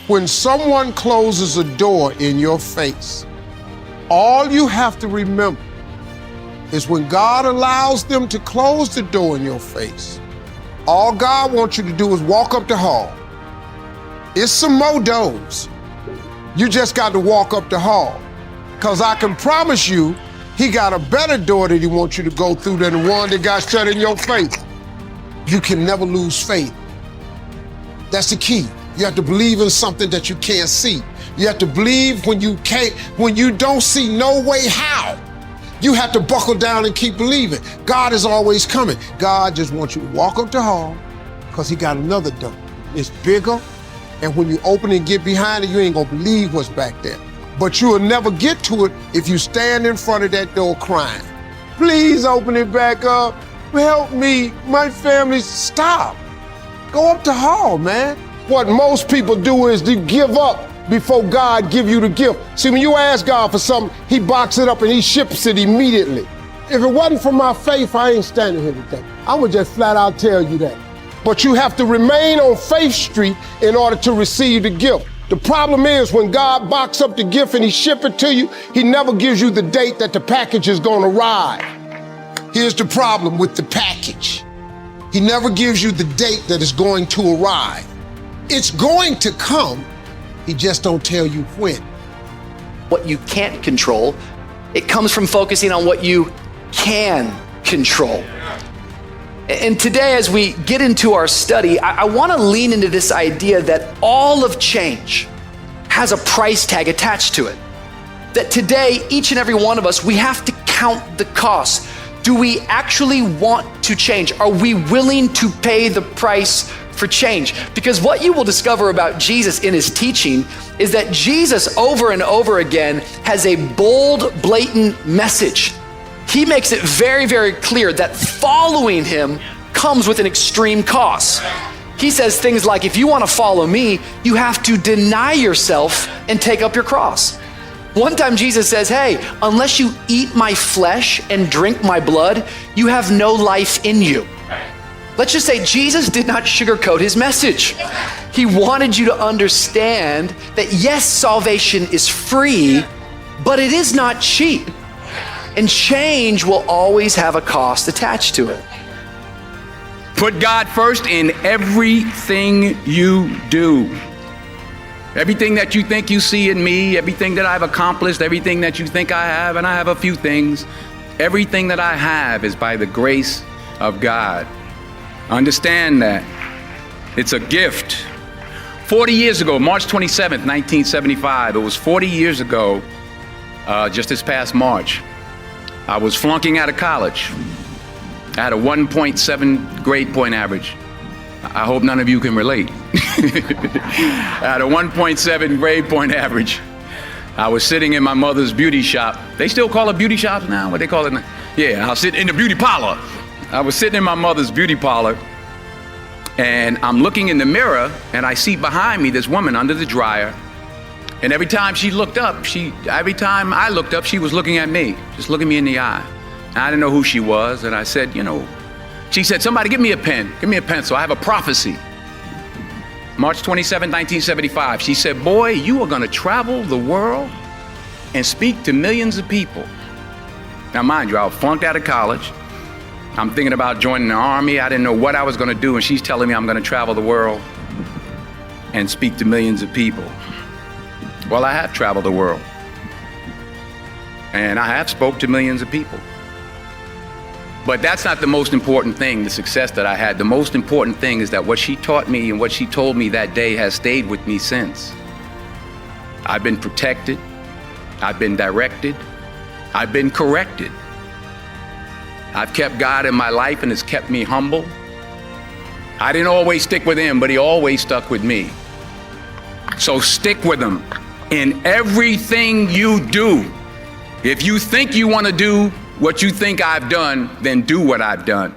When someone closes a door in your face, all you have to remember is when God allows them to close the door in your face, all God wants you to do is walk up the hall. It's some more doors. You just got to walk up the hall. Because I can promise you, he got a better door that he wants you to go through than the one that got shut in your face. You can never lose faith. That's the key. You have to believe in something that you can't see. You have to believe when you don't see no way how. You have to buckle down and keep believing. God is always coming. God just wants you to walk up the hall because he got another door. It's bigger, and when you open it and get behind it, you ain't gonna believe what's back there. But you will never get to it if you stand in front of that door crying. Please open it back up. Help me, my family. Stop. Go up the hall, man. What most people do is to give up before God give you the gift. See, when you ask God for something, he boxes it up and he ships it immediately. If it wasn't for my faith, I ain't standing here today. I would just flat out tell you that. But you have to remain on Faith Street in order to receive the gift. The problem is when God boxes up the gift and he ship it to you, he never gives you the date that the package is gonna arrive. Here's the problem with the package. He never gives you the date that it's going to arrive. It's going to come, he just don't tell you when. What you can't control, it comes from focusing on what you can control. And today, as we get into our study, I want to lean into this idea that all of change has a price tag attached to it. That today, each and every one of us, we have to count the cost. Do we actually want to change? Are we willing to pay the price for change? Because what you will discover about Jesus in his teaching is that Jesus over and over again has a bold, blatant message. He makes it very, very clear that following him comes with an extreme cost. He says things like, if you want to follow me, you have to deny yourself and take up your cross. One time Jesus says, hey, unless you eat my flesh and drink my blood, you have no life in you. Let's just say Jesus did not sugarcoat his message. He wanted you to understand that yes, salvation is free, but it is not cheap. And change will always have a cost attached to it. Put God first in everything you do. Everything that you think you see in me, everything that I've accomplished, everything that you think I have, and I have a few things, everything that I have is by the grace of God. Understand that. It's a gift. 40 years ago, March 27th, 1975, it was 40 years ago, just this past March, I was flunking out of college. I had a 1.7 grade point average. I hope none of you can relate. I had a 1.7 grade point average. I was sitting in my mother's beauty shop. They still call it beauty shops now? What they call it now? Yeah, I was sitting in the beauty parlor. I was sitting in my mother's beauty parlor, and I'm looking in the mirror, and I see behind me this woman under the dryer. And every time she looked up, every time I looked up, she was looking at me, just looking me in the eye. And I didn't know who she was, and I said, she said, somebody give me a pen, give me a pencil, I have a prophecy. March 27, 1975, she said, boy, you are gonna travel the world and speak to millions of people. Now mind you, I was flunked out of college. I'm thinking about joining the army. I didn't know what I was gonna do, and she's telling me I'm gonna travel the world and speak to millions of people. Well, I have traveled the world, and I have spoke to millions of people. But that's not the most important thing, the success that I had. The most important thing is that what she taught me and what she told me that day has stayed with me since. I've been protected, I've been directed, I've been corrected. I've kept God in my life and it's kept me humble. I didn't always stick with him, but he always stuck with me. So stick with him in everything you do. If you think you want to do what you think I've done, then do what I've done.